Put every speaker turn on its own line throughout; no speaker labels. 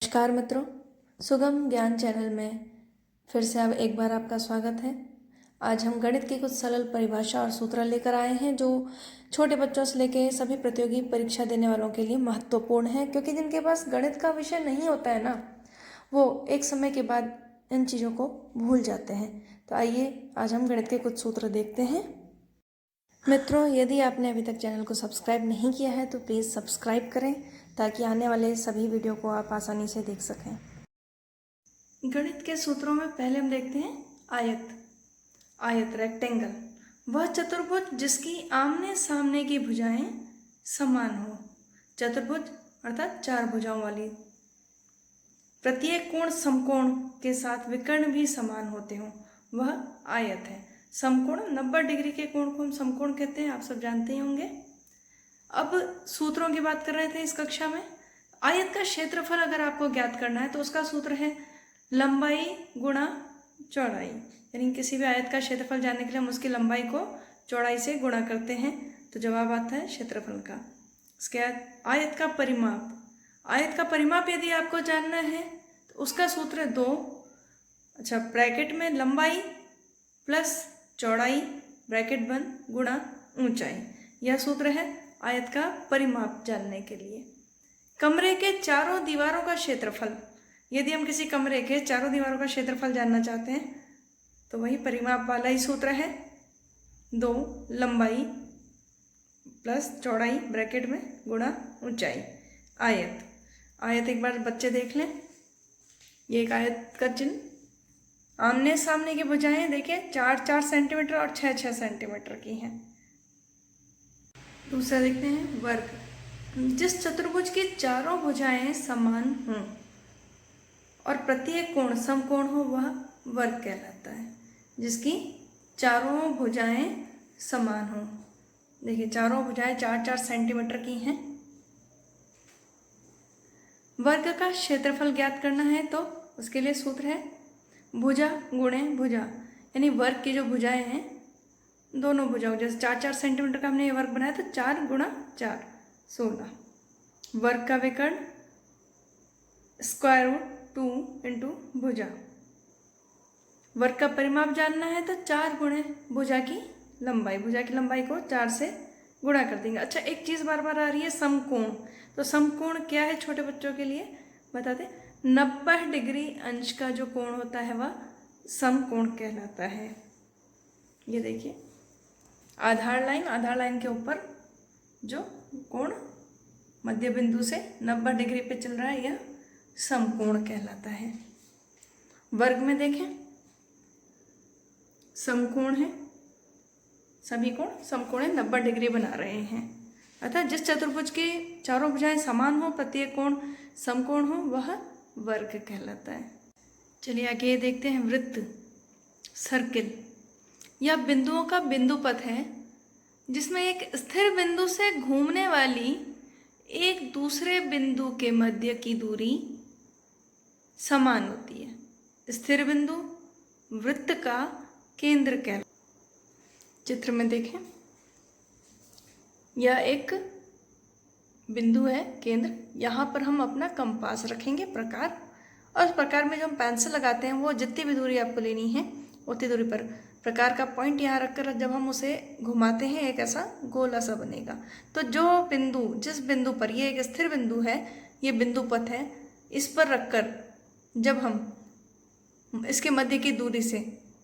नमस्कार मित्रों, सुगम ज्ञान चैनल में फिर से अब एक बार आपका स्वागत है। आज हम गणित की कुछ सरल परिभाषा और सूत्र लेकर आए हैं जो छोटे बच्चों से लेकर सभी प्रतियोगी परीक्षा देने वालों के लिए महत्वपूर्ण है, क्योंकि जिनके पास गणित का विषय नहीं होता है ना, वो एक समय के बाद इन चीज़ों को भूल जाते हैं। तो आइए आज हम गणित के कुछ सूत्र देखते हैं। मित्रों, यदि आपने अभी तक चैनल को सब्सक्राइब नहीं किया है तो प्लीज़ सब्सक्राइब करें ताकि आने वाले सभी वीडियो को आप आसानी से देख सकें। गणित के सूत्रों में पहले हम देखते हैं आयत। आयत रेक्टेंगल वह चतुर्भुज जिसकी आमने सामने की भुजाएं समान हो। चतुर्भुज अर्थात चार भुजाओं वाली। प्रत्येक कोण समकोण के साथ विकर्ण भी समान होते हों, वह आयत है। समकोण 90 डिग्री के कोण को हम समकोण कहते हैं, आप सब जानते ही होंगे। अब सूत्रों की बात कर रहे थे इस कक्षा में। आयत का क्षेत्रफल अगर आपको ज्ञात करना है तो उसका सूत्र है लंबाई गुणा चौड़ाई। यानी किसी भी आयत का क्षेत्रफल जानने के लिए हम उसकी लंबाई को चौड़ाई से गुणा करते हैं तो जवाब आता है क्षेत्रफल का। इसके बाद आयत का परिमाप। आयत का परिमाप यदि आपको जानना है तो उसका सूत्र है ब्रैकेट में लंबाई प्लस चौड़ाई ब्रैकेट बंद गुणा ऊंचाई। यह सूत्र है आयत का परिमाप जानने के लिए। कमरे के चारों दीवारों का क्षेत्रफल। यदि हम किसी कमरे के चारों दीवारों का क्षेत्रफल जानना चाहते हैं तो वही परिमाप वाला ही सूत्र है। 2 लंबाई प्लस चौड़ाई ब्रैकेट में गुणा ऊंचाई। आयत। आयत एक बार बच्चे देख लें। ये एक आयत का चिन्ह। आमने सामने की भुजाएं देखिए 4-4 सेंटीमीटर और 6-6 सेंटीमीटर की हैं। दूसरा देखते हैं वर्ग। जिस चतुर्भुज की चारों भुजाएं समान हों और प्रत्येक कोण समकोण हो वह वर्ग कहलाता है। जिसकी चारों भुजाएं समान हों। देखिए चारों भुजाएं 4-4 सेंटीमीटर की हैं। वर्ग का क्षेत्रफल ज्ञात करना है तो उसके लिए सूत्र है भुजा गुणे भुजा। यानी वर्ग की जो भुजाएं हैं दोनों भुजाओं, जैसे 4-4 सेंटीमीटर का हमने ये वर्ग बनाया तो 4 गुणा 4 16। वर्ग का विकर्ण स्क्वायर रूट 2 इंटू भुजा। वर्ग का परिमाप जानना है तो 4 गुणे भुजा की लंबाई। भुजा की लंबाई को 4 से गुणा कर देंगे। अच्छा, एक चीज़ बार बार आ रही है समकोण। तो समकोण क्या है छोटे बच्चों के लिए बताते। 90 डिग्री अंश का जो कोण होता है वह समकोण कहलाता है। ये देखिए आधार लाइन के ऊपर जो कोण मध्य बिंदु से 90 डिग्री पे चल रहा है यह समकोण कहलाता है। वर्ग में देखें समकोण है, सभी कोण समकोण 90 डिग्री बना रहे हैं। अर्थात जिस चतुर्भुज की चारों भुजाएं समान हो प्रत्येक कोण समकोण हो वह वर्ग कहलाता है। चलिए आगे देखते हैं वृत्त। सर्किल यह बिंदुओं का बिंदु पथ है जिसमें एक स्थिर बिंदु से घूमने वाली एक दूसरे बिंदु के मध्य की दूरी समान होती है। स्थिर बिंदु वृत्त का केंद्र कहलाता है। चित्र में देखें यह एक बिंदु है केंद्र। यहाँ पर हम अपना कंपास रखेंगे प्रकार, और उस प्रकार में जो हम पेंसिल लगाते हैं वो जितनी भी दूरी आपको लेनी है उतनी दूरी पर प्रकार का पॉइंट यहाँ रखकर जब हम उसे घुमाते हैं एक ऐसा गोला सा बनेगा। तो जो बिंदु जिस बिंदु पर ये एक स्थिर बिंदु है, ये बिंदु पथ है, इस पर रखकर जब हम इसके मध्य की दूरी से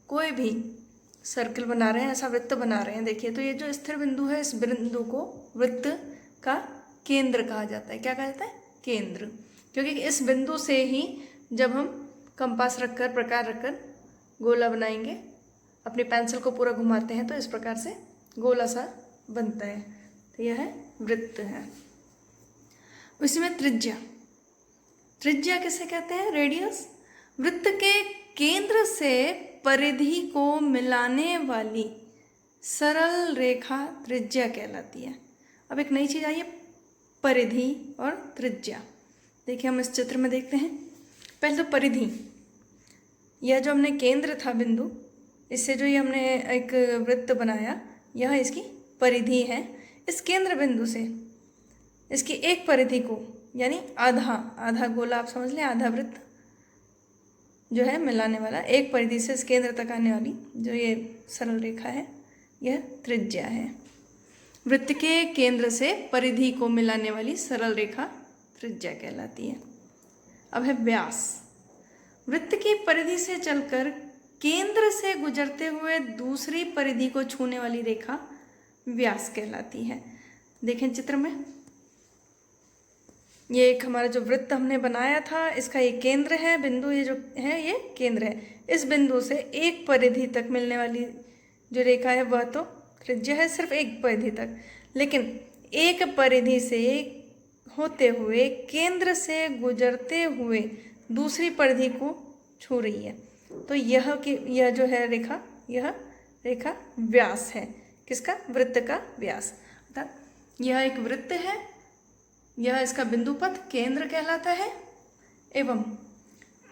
कोई भी सर्किल बना रहे हैं, ऐसा वृत्त बना रहे हैं, देखिए तो ये जो स्थिर बिंदु है इस बिंदु को वृत्त का केंद्र कहा जाता है। क्या कहा जाता है? केंद्र। क्योंकि इस बिंदु से ही जब हम कंपास रखकर प्रकार रखकर गोला बनाएंगे, अपनी पेंसिल को पूरा घुमाते हैं तो इस प्रकार से गोला सा बनता है। तो यह वृत्त है। उसी में त्रिज्या। त्रिज्या किसे कहते हैं? रेडियस। वृत्त के केंद्र से परिधि को मिलाने वाली सरल रेखा त्रिज्या कहलाती है। अब एक नई चीज़ आई है परिधि और त्रिज्या। देखिए हम इस चित्र में देखते हैं। पहले तो परिधि, यह जो हमने केंद्र था बिंदु, इससे जो ये हमने एक वृत्त बनाया, यह इसकी परिधि है। इस केंद्र बिंदु से इसकी एक परिधि को यानी आधा आधा गोला आप समझ लें, आधा वृत्त जो है मिलाने वाला, एक परिधि से इस केंद्र तक आने वाली जो ये सरल रेखा है यह त्रिज्या है। वृत्त के केंद्र से परिधि को मिलाने वाली सरल रेखा त्रिज्या कहलाती है। अब है व्यास। वृत्त की परिधि से चलकर केंद्र से गुजरते हुए दूसरी परिधि को छूने वाली रेखा व्यास कहलाती है। देखें चित्र में, ये एक हमारा जो वृत्त हमने बनाया था, इसका ये केंद्र है, बिंदु ये जो है ये केंद्र है। इस बिंदु से एक परिधि तक मिलने वाली जो रेखा है वह तो त्रिज्या है, सिर्फ एक परिधि तक। लेकिन एक परिधि से होते हुए केंद्र से गुजरते हुए दूसरी परिधि को छू रही है, तो यह जो है रेखा, यह रेखा व्यास है। किसका? वृत्त का व्यास। अर्थात यह एक वृत्त है, यह इसका बिंदुपथ केंद्र कहलाता है, एवं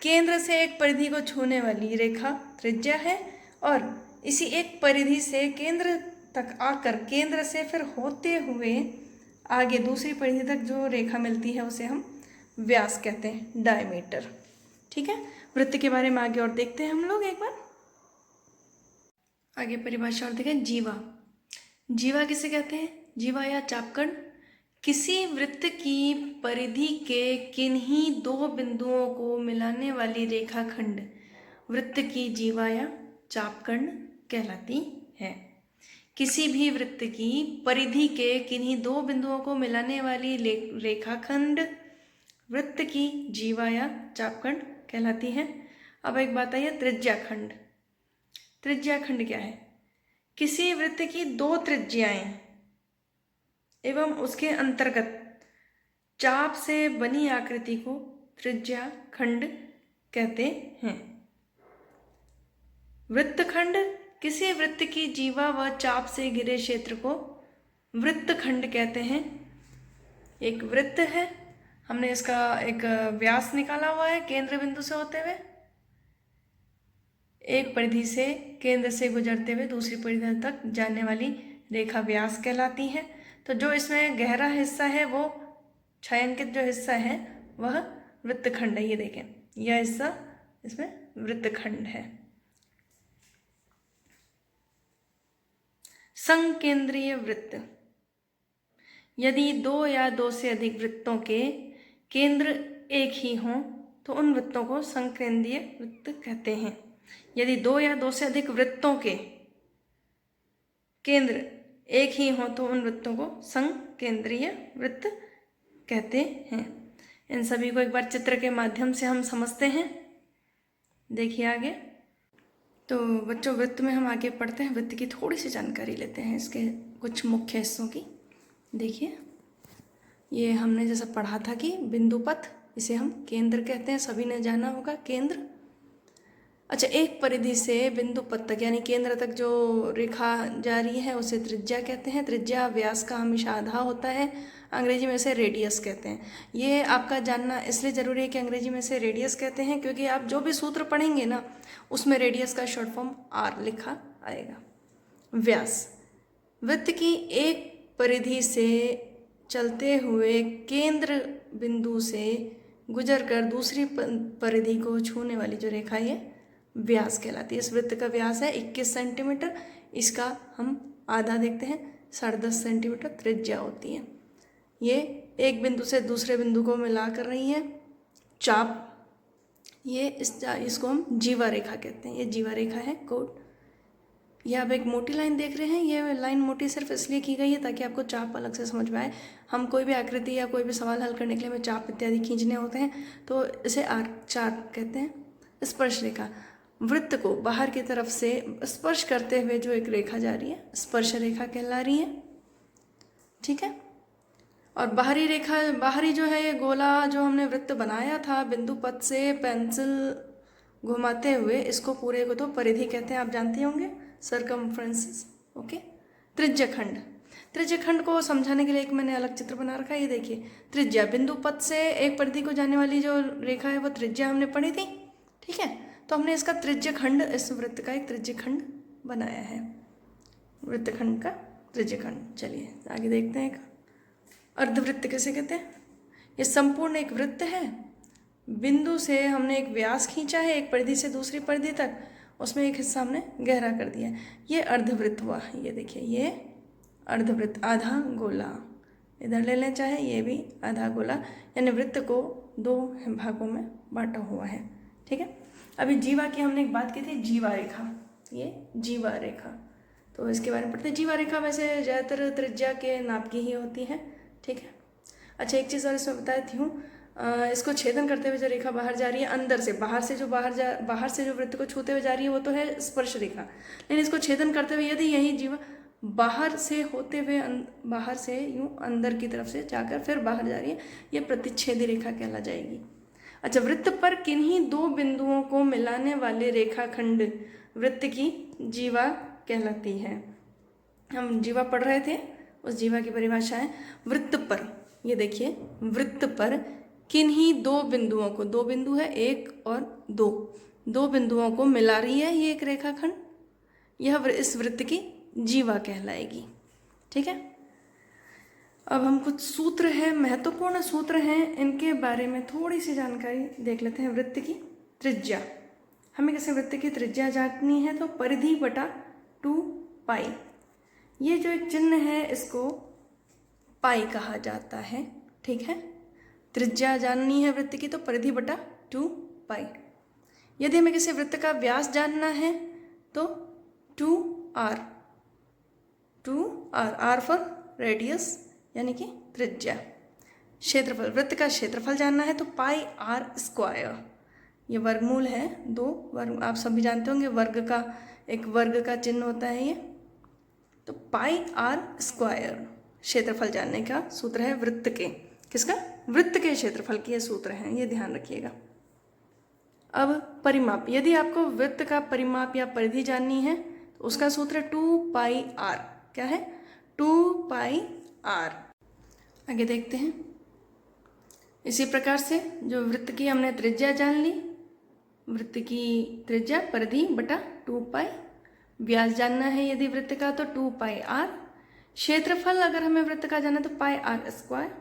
केंद्र से एक परिधि को छूने वाली रेखा त्रिज्या है, और इसी एक परिधि से केंद्र तक आकर केंद्र से फिर होते हुए आगे दूसरी परिधि तक जो रेखा मिलती है उसे हम व्यास कहते हैं, डायमीटर। ठीक है, वृत्त के बारे में आगे और देखते हैं हम लोग एक बार। आगे परिभाषा और देखें। जीवा। जीवा किसे कहते हैं? जीवा या चापकण किसी वृत्त की परिधि के किन्हीं दो बिंदुओं को मिलाने वाली रेखाखंड वृत्त की जीवा या चापकण कहलाती है। किसी भी वृत्त की परिधि के किन्हीं दो बिंदुओं को मिलाने वाली रेखाखंड वृत्त की जीवा या चापकण कहलाती है। अब एक बात आई है त्रिज्याखंड। त्रिज्याखंड क्या है? किसी वृत्त की दो त्रिज्याएं एवं उसके अंतर्गत चाप से बनी आकृति को त्रिज्याखंड कहते हैं। वृत्तखंड किसी वृत्त की जीवा व चाप से घिरे क्षेत्र को वृत्तखंड कहते हैं। एक वृत्त है, हमने इसका एक व्यास निकाला हुआ है केंद्र बिंदु से होते हुए, एक परिधि से केंद्र से गुजरते हुए दूसरी परिधि तक जाने वाली रेखा व्यास कहलाती है। तो जो इसमें गहरा हिस्सा है, वो छायांकित जो हिस्सा है वह वृत्तखंड है। ये देखें, यह हिस्सा इसमें वृत्तखंड है। संकेंद्रीय वृत्त। यदि दो या दो से अधिक वृत्तों के केंद्र एक ही हों तो उन वृत्तों को संकेंद्रीय वृत्त कहते हैं। यदि दो या दो से अधिक वृत्तों के केंद्र एक ही हों तो उन वृत्तों को संकेंद्रीय वृत्त कहते हैं। इन सभी को एक बार चित्र के माध्यम से हम समझते हैं। देखिए आगे। तो बच्चों, वृत्त में हम आगे पढ़ते हैं, वृत्त की थोड़ी सी जानकारी लेते हैं, इसके कुछ मुख्य हिस्सों की। देखिए, ये हमने जैसा पढ़ा था कि बिंदुपथ, इसे हम केंद्र कहते हैं, सभी ने जाना होगा केंद्र। अच्छा, एक परिधि से बिंदुपथ तक यानी केंद्र तक जो रेखा जा रही है उसे त्रिज्या कहते हैं। त्रिज्या व्यास का हमेशा आधा होता है, अंग्रेजी में इसे रेडियस कहते हैं। ये आपका जानना इसलिए ज़रूरी है कि अंग्रेजी में इसे रेडियस कहते हैं क्योंकि आप जो भी सूत्र पढ़ेंगे ना उसमें रेडियस का शॉर्ट फॉर्म आर लिखा आएगा। व्यास वृत्त की एक परिधि से चलते हुए केंद्र बिंदु से गुजरकर दूसरी परिधि को छूने वाली जो रेखा ये व्यास कहलाती है। इस वृत्त का व्यास है 21 सेंटीमीटर, इसका हम आधा देखते हैं 10.5 सेंटीमीटर त्रिज्या होती है। ये एक बिंदु से दूसरे बिंदु को मिला कर रही है चाप, ये इसको हम जीवा रेखा कहते हैं। ये जीवा रेखा है कोड। ये आप एक मोटी लाइन देख रहे हैं, ये लाइन मोटी सिर्फ इसलिए की गई है ताकि आपको चाप अलग से समझ में आए। हम कोई भी आकृति या कोई भी सवाल हल करने के लिए हमें चाप इत्यादि खींचने होते हैं तो इसे चाप कहते हैं। स्पर्श रेखा वृत्त को बाहर की तरफ से स्पर्श करते हुए जो एक रेखा जा रही है स्पर्श रेखा कहला रही है। ठीक है, और बाहरी रेखा, बाहरी जो है ये गोला जो हमने वृत्त बनाया था बिंदु पथ से पेंसिल घुमाते हुए, इसको पूरे को तो परिधि कहते हैं, आप जानते होंगे, सर्कमफ्रेंस। ओके। त्रिज्याखंड, त्रिज्याखंड को समझाने के लिए एक मैंने अलग चित्र बना रखा है। ये देखिए, त्रिज्या बिंदु पथ से एक परिधि को जाने वाली जो रेखा है वो त्रिज्या हमने पढ़ी थी। ठीक है, तो हमने इसका त्रिज्याखंड, इस वृत्त का एक त्रिज्याखंड बनाया है, वृत्तखंड का त्रिज्याखंड। चलिए आगे देखते हैं। अर्धवृत्त किसे कहते हैं? ये संपूर्ण एक वृत्त है। बिंदु से हमने एक व्यास खींचा है एक परिधि से दूसरी परिधि तक, उसमें एक हिस्सा हमने गहरा कर दिया। ये अर्धवृत्त हुआ। ये देखिए, ये अर्धवृत्त, आधा गोला इधर ले लें चाहे, ये भी आधा गोला, यानी वृत्त को 2 भागों में बांटा हुआ है। ठीक है। अभी जीवा की हमने एक बात की थी, जीवा रेखा। ये जीवा रेखा, तो इसके बारे में पढ़ते हैं। जीवा रेखा वैसे ज़्यादातर त्रिज्या के नाप की ही होती है। ठीक है। अच्छा, एक चीज़ और इसमें बताती हूँ, इसको छेदन करते हुए जो रेखा बाहर जा रही है अंदर से, बाहर से जो वृत्त को छूते हुए जा रही है वो तो है स्पर्श रेखा, लेकिन इसको छेदन करते हुए यदि यही जीवा बाहर से होते हुए बाहर से यूं अंदर की तरफ से जाकर फिर बाहर जा रही है, ये प्रतिच्छेदी रेखा कहला जाएगी। अच्छा, वृत्त पर किन्हीं 2 बिंदुओं को मिलाने वाले रेखाखंड वृत्त की जीवा कहलाती है। हम जीवा पढ़ रहे थे, उस जीवा की परिभाषा है वृत्त पर। ये देखिए, वृत्त पर किन्हीं 2 बिंदुओं को, 2 बिंदु है 1 और 2 बिंदुओं को मिला रही है ये एक रेखाखंड, यह इस वृत्त की जीवा कहलाएगी। ठीक है। अब हम कुछ सूत्र हैं, महत्वपूर्ण सूत्र हैं, इनके बारे में थोड़ी सी जानकारी देख लेते हैं। वृत्त की त्रिज्या, हमें कैसे वृत्त की त्रिज्या जाननी है, तो परिधि बटा 2 पाई। ये जो एक चिन्ह है इसको पाई कहा जाता है। ठीक है। त्रिज्या जाननी है वृत्त की, तो परिधि बटा 2 पाई। यदि हमें किसी वृत्त का व्यास जानना है तो 2r, r फॉर रेडियस यानी कि त्रिज्या। क्षेत्रफल, वृत्त का क्षेत्रफल जानना है तो पाई r स्क्वायर, ये वर्गमूल है 2 वर्ग, आप सभी जानते होंगे वर्ग का एक वर्ग का चिन्ह होता है ये, तो पाई r स्क्वायर क्षेत्रफल जानने का सूत्र है वृत्त के। किसका? वृत्त के क्षेत्रफल की ये सूत्र है, ये ध्यान रखिएगा। अब परिमाप, यदि आपको वृत्त का परिमाप या परिधि जाननी है तो उसका सूत्र है 2 पाई r। क्या है? 2 पाई r। आगे देखते हैं। इसी प्रकार से जो वृत्त की हमने त्रिज्या जान ली, वृत्त की त्रिज्या परिधि बटा 2 पाई, व्यास जानना है यदि वृत्त का तो 2 पाई r, क्षेत्रफल अगर हमें वृत्त का जानना तो पाई r स्क्वायर,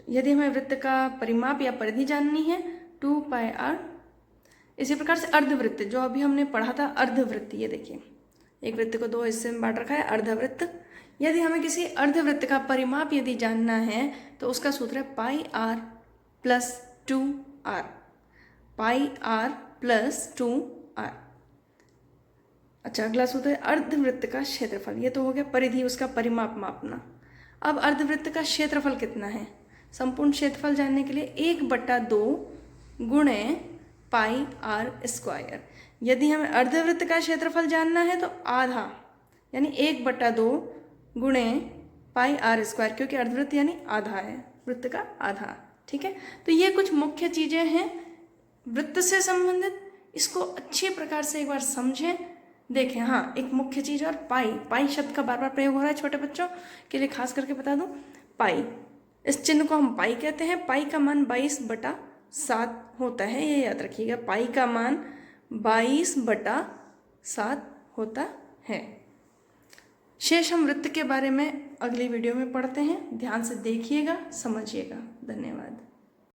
यदि हमें वृत्त का परिमाप या परिधि जाननी है 2 पाई r। इसी प्रकार से अर्धवृत्त, जो अभी हमने पढ़ा था अर्धवृत्त, ये देखिए एक वृत्त को 2 हिस्से में बांट रखा है अर्धवृत्त। यदि हमें किसी अर्धवृत्त का परिमाप यदि जानना है तो उसका सूत्र है पाई r प्लस 2r, पाई r प्लस 2r। अच्छा, अगला सूत्र है अर्धवृत्त का क्षेत्रफल। ये तो हो गया परिधि, उसका परिमाप मापना। अब अर्धवृत्त का क्षेत्रफल कितना है? संपूर्ण क्षेत्रफल जानने के लिए 1/2 गुणे पाई r स्क्वायर। यदि हमें अर्धवृत्त का क्षेत्रफल जानना है तो आधा, यानी 1/2 गुणे पाई r स्क्वायर, क्योंकि अर्धवृत्त यानी आधा है, वृत्त का आधा। ठीक है। तो ये कुछ मुख्य चीज़ें हैं वृत्त से संबंधित, इसको अच्छी प्रकार से एक बार समझें, देखें। हाँ, एक मुख्य चीज़ और पाई शब्द का बार बार प्रयोग हो रहा है, छोटे बच्चों के लिए खास करके बता दूं। पाई, इस चिन्ह को हम पाई कहते हैं। पाई का मान 22/7 होता है, ये याद रखिएगा। पाई का मान 22/7 होता है। शेष हम वृत्त के बारे में अगली वीडियो में पढ़ते हैं। ध्यान से देखिएगा, समझिएगा। धन्यवाद।